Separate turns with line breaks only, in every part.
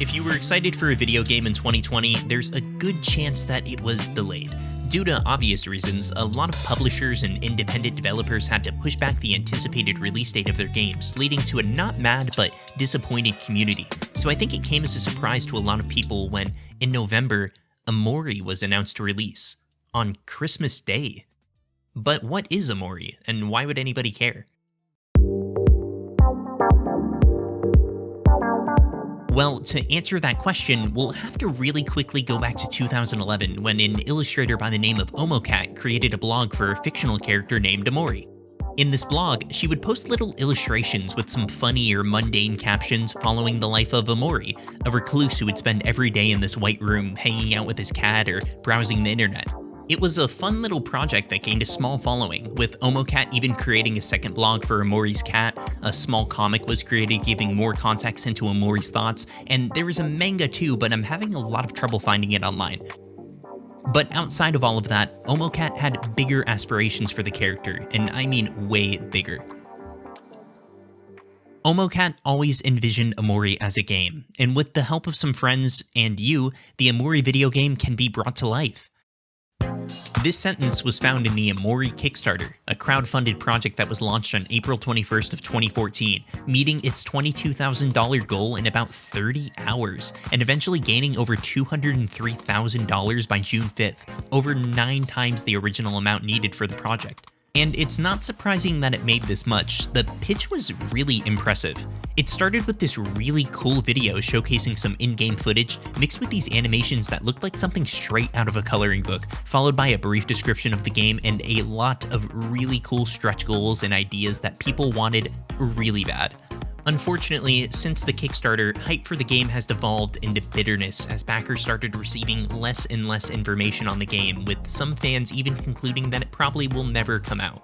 If you were excited for a video game in 2020, there's a good chance that it was delayed. Due to obvious reasons, a lot of publishers and independent developers had to push back the anticipated release date of their games, leading to a not mad but disappointed community. So I think it came as a surprise to a lot of people when, in November, Omori was announced to release on Christmas Day. But what is Omori, and why would anybody care? Well, to answer that question, we'll have to really quickly go back to 2011 when an illustrator by the name of Omocat created a blog for a fictional character named Omori. In this blog, she would post little illustrations with some funny or mundane captions following the life of Omori, a recluse who would spend every day in this white room hanging out with his cat or browsing the internet. It was a fun little project that gained a small following, with Omocat even creating a second blog for Omori's cat, a small comic was created giving more context into Omori's thoughts, and there was a manga too, but I'm having a lot of trouble finding it online. But outside of all of that, Omocat had bigger aspirations for the character, and I mean way bigger. Omocat always envisioned Omori as a game, and with the help of some friends and you, the Omori video game can be brought to life. This sentence was found in the Omori Kickstarter, a crowdfunded project that was launched on April 21st of 2014, meeting its $22,000 goal in about 30 hours, and eventually gaining over $203,000 by June 5th, over 9 times the original amount needed for the project. And it's not surprising that it made this much. The pitch was really impressive. It started with this really cool video showcasing some in-game footage mixed with these animations that looked like something straight out of a coloring book, followed by a brief description of the game and a lot of really cool stretch goals and ideas that people wanted really bad. Unfortunately, since the Kickstarter, hype for the game has devolved into bitterness as backers started receiving less and less information on the game, with some fans even concluding that it probably will never come out.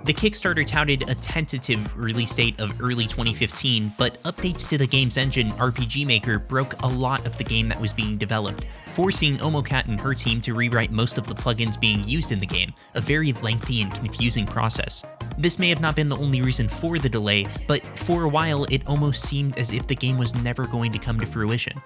The Kickstarter touted a tentative release date of early 2015, but updates to the game's engine, RPG Maker, broke a lot of the game that was being developed, forcing Omocat and her team to rewrite most of the plugins being used in the game, a very lengthy and confusing process. This may have not been the only reason for the delay, but for a while it almost seemed as if the game was never going to come to fruition.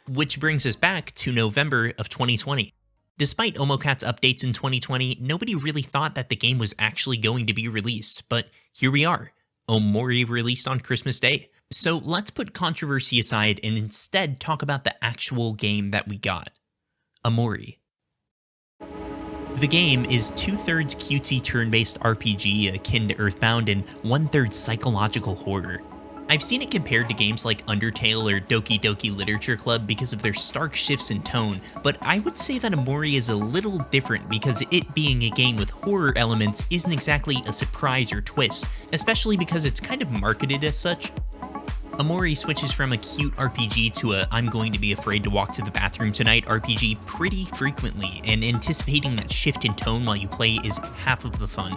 Which brings us back to November of 2020. Despite Omocat's updates in 2020, nobody really thought that the game was actually going to be released, but here we are, Omori released on Christmas Day. So let's put controversy aside and instead talk about the actual game that we got, Omori. The game is 2/3 cutesy turn-based RPG akin to Earthbound and 1/3 psychological horror. I've seen it compared to games like Undertale or Doki Doki Literature Club because of their stark shifts in tone, but I would say that Omori is a little different because it being a game with horror elements isn't exactly a surprise or twist, especially because it's kind of marketed as such. Omori switches from a cute RPG to a I'm going to be afraid to walk to the bathroom tonight RPG pretty frequently, and anticipating that shift in tone while you play is half of the fun.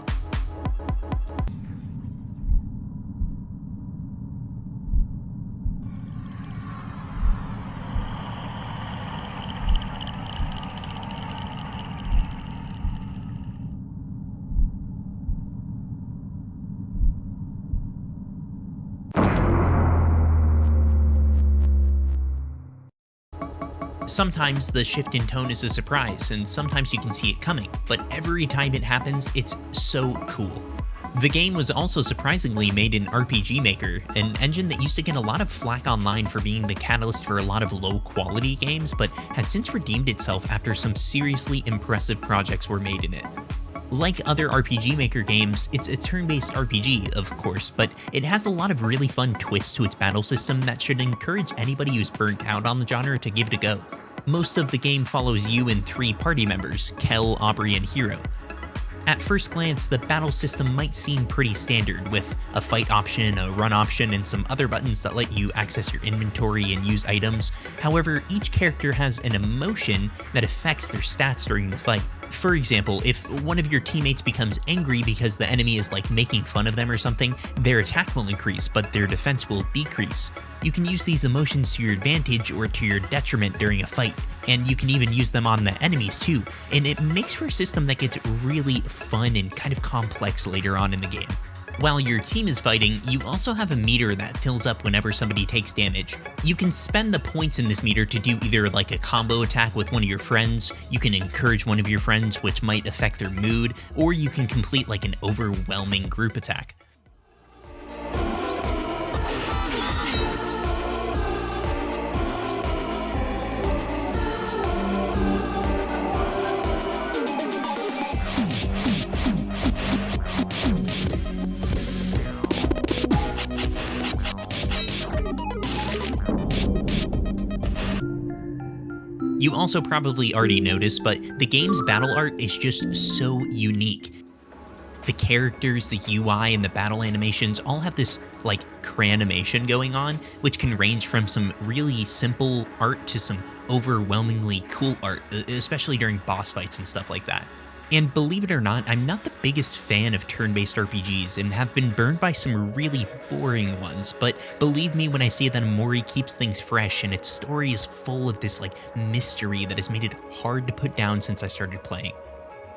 Sometimes the shift in tone is a surprise, and sometimes you can see it coming, but every time it happens, it's so cool. The game was also surprisingly made in RPG Maker, an engine that used to get a lot of flack online for being the catalyst for a lot of low-quality games, but has since redeemed itself after some seriously impressive projects were made in it. Like other RPG Maker games, it's a turn-based RPG, of course, but it has a lot of really fun twists to its battle system that should encourage anybody who's burnt out on the genre to give it a go. Most of the game follows you and 3 party members, Kel, Aubrey, and Hiro. At first glance, the battle system might seem pretty standard, with a fight option, a run option, and some other buttons that let you access your inventory and use items. However, each character has an emotion that affects their stats during the fight. For example, if one of your teammates becomes angry because the enemy is like making fun of them or something, their attack will increase, but their defense will decrease. You can use these emotions to your advantage or to your detriment during a fight, and you can even use them on the enemies too, and it makes for a system that gets really fun and kind of complex later on in the game. While your team is fighting, you also have a meter that fills up whenever somebody takes damage. You can spend the points in this meter to do either like a combo attack with one of your friends, you can encourage one of your friends which might affect their mood, or you can complete like an overwhelming group attack. You also probably already noticed, but the game's battle art is just so unique. The characters, the UI, and the battle animations all have this, like, cranimation going on, which can range from some really simple art to some overwhelmingly cool art, especially during boss fights and stuff like that. And believe it or not, I'm not the biggest fan of turn-based RPGs and have been burned by some really boring ones, but believe me when I say that Omori keeps things fresh and its story is full of this mystery that has made it hard to put down since I started playing.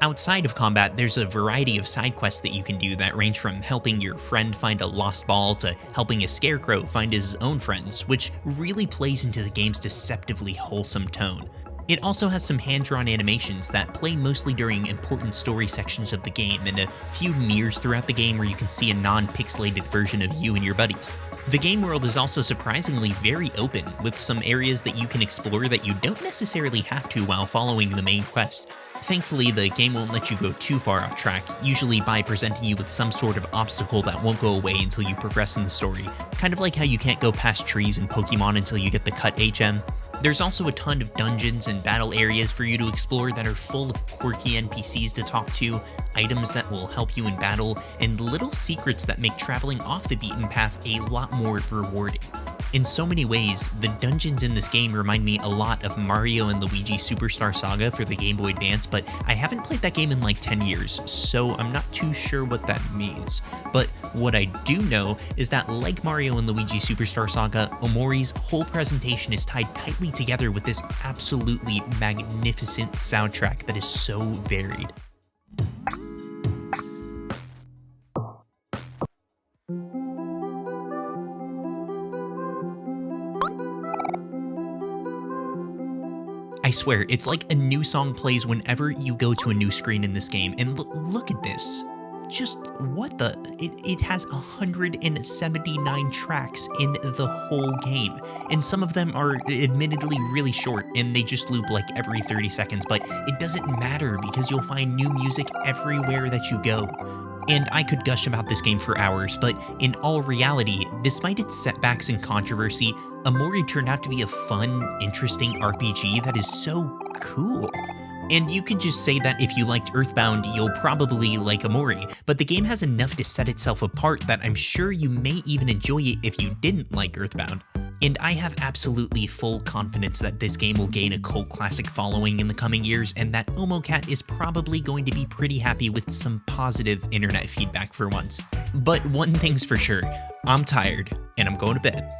Outside of combat, there's a variety of side quests that you can do that range from helping your friend find a lost ball to helping a scarecrow find his own friends, which really plays into the game's deceptively wholesome tone. It also has some hand-drawn animations that play mostly during important story sections of the game, and a few mirrors throughout the game where you can see a non-pixelated version of you and your buddies. The game world is also surprisingly very open, with some areas that you can explore that you don't necessarily have to while following the main quest. Thankfully, the game won't let you go too far off track, usually by presenting you with some sort of obstacle that won't go away until you progress in the story, kind of like how you can't go past trees in Pokemon until you get the cut HM. There's also a ton of dungeons and battle areas for you to explore that are full of quirky NPCs to talk to, items that will help you in battle, and little secrets that make traveling off the beaten path a lot more rewarding. In so many ways, the dungeons in this game remind me a lot of Mario and Luigi Superstar Saga for the Game Boy Advance, but I haven't played that game in like 10 years, so I'm not too sure what that means. But what I do know is that like Mario and Luigi Superstar Saga, Omori's whole presentation is tied tightly together with this absolutely magnificent soundtrack that is so varied. I swear, it's like a new song plays whenever you go to a new screen in this game, and look at this. Just what the? It has 179 tracks in the whole game, and some of them are admittedly really short and they just loop like every 30 seconds, but it doesn't matter because you'll find new music everywhere that you go. And I could gush about this game for hours, but in all reality, despite its setbacks and controversy, Omori turned out to be a fun, interesting RPG that is so cool. And you could just say that if you liked Earthbound, you'll probably like Omori, but the game has enough to set itself apart that I'm sure you may even enjoy it if you didn't like Earthbound. And I have absolutely full confidence that this game will gain a cult classic following in the coming years, and that Omocat is probably going to be pretty happy with some positive internet feedback for once. But one thing's for sure, I'm tired, and I'm going to bed.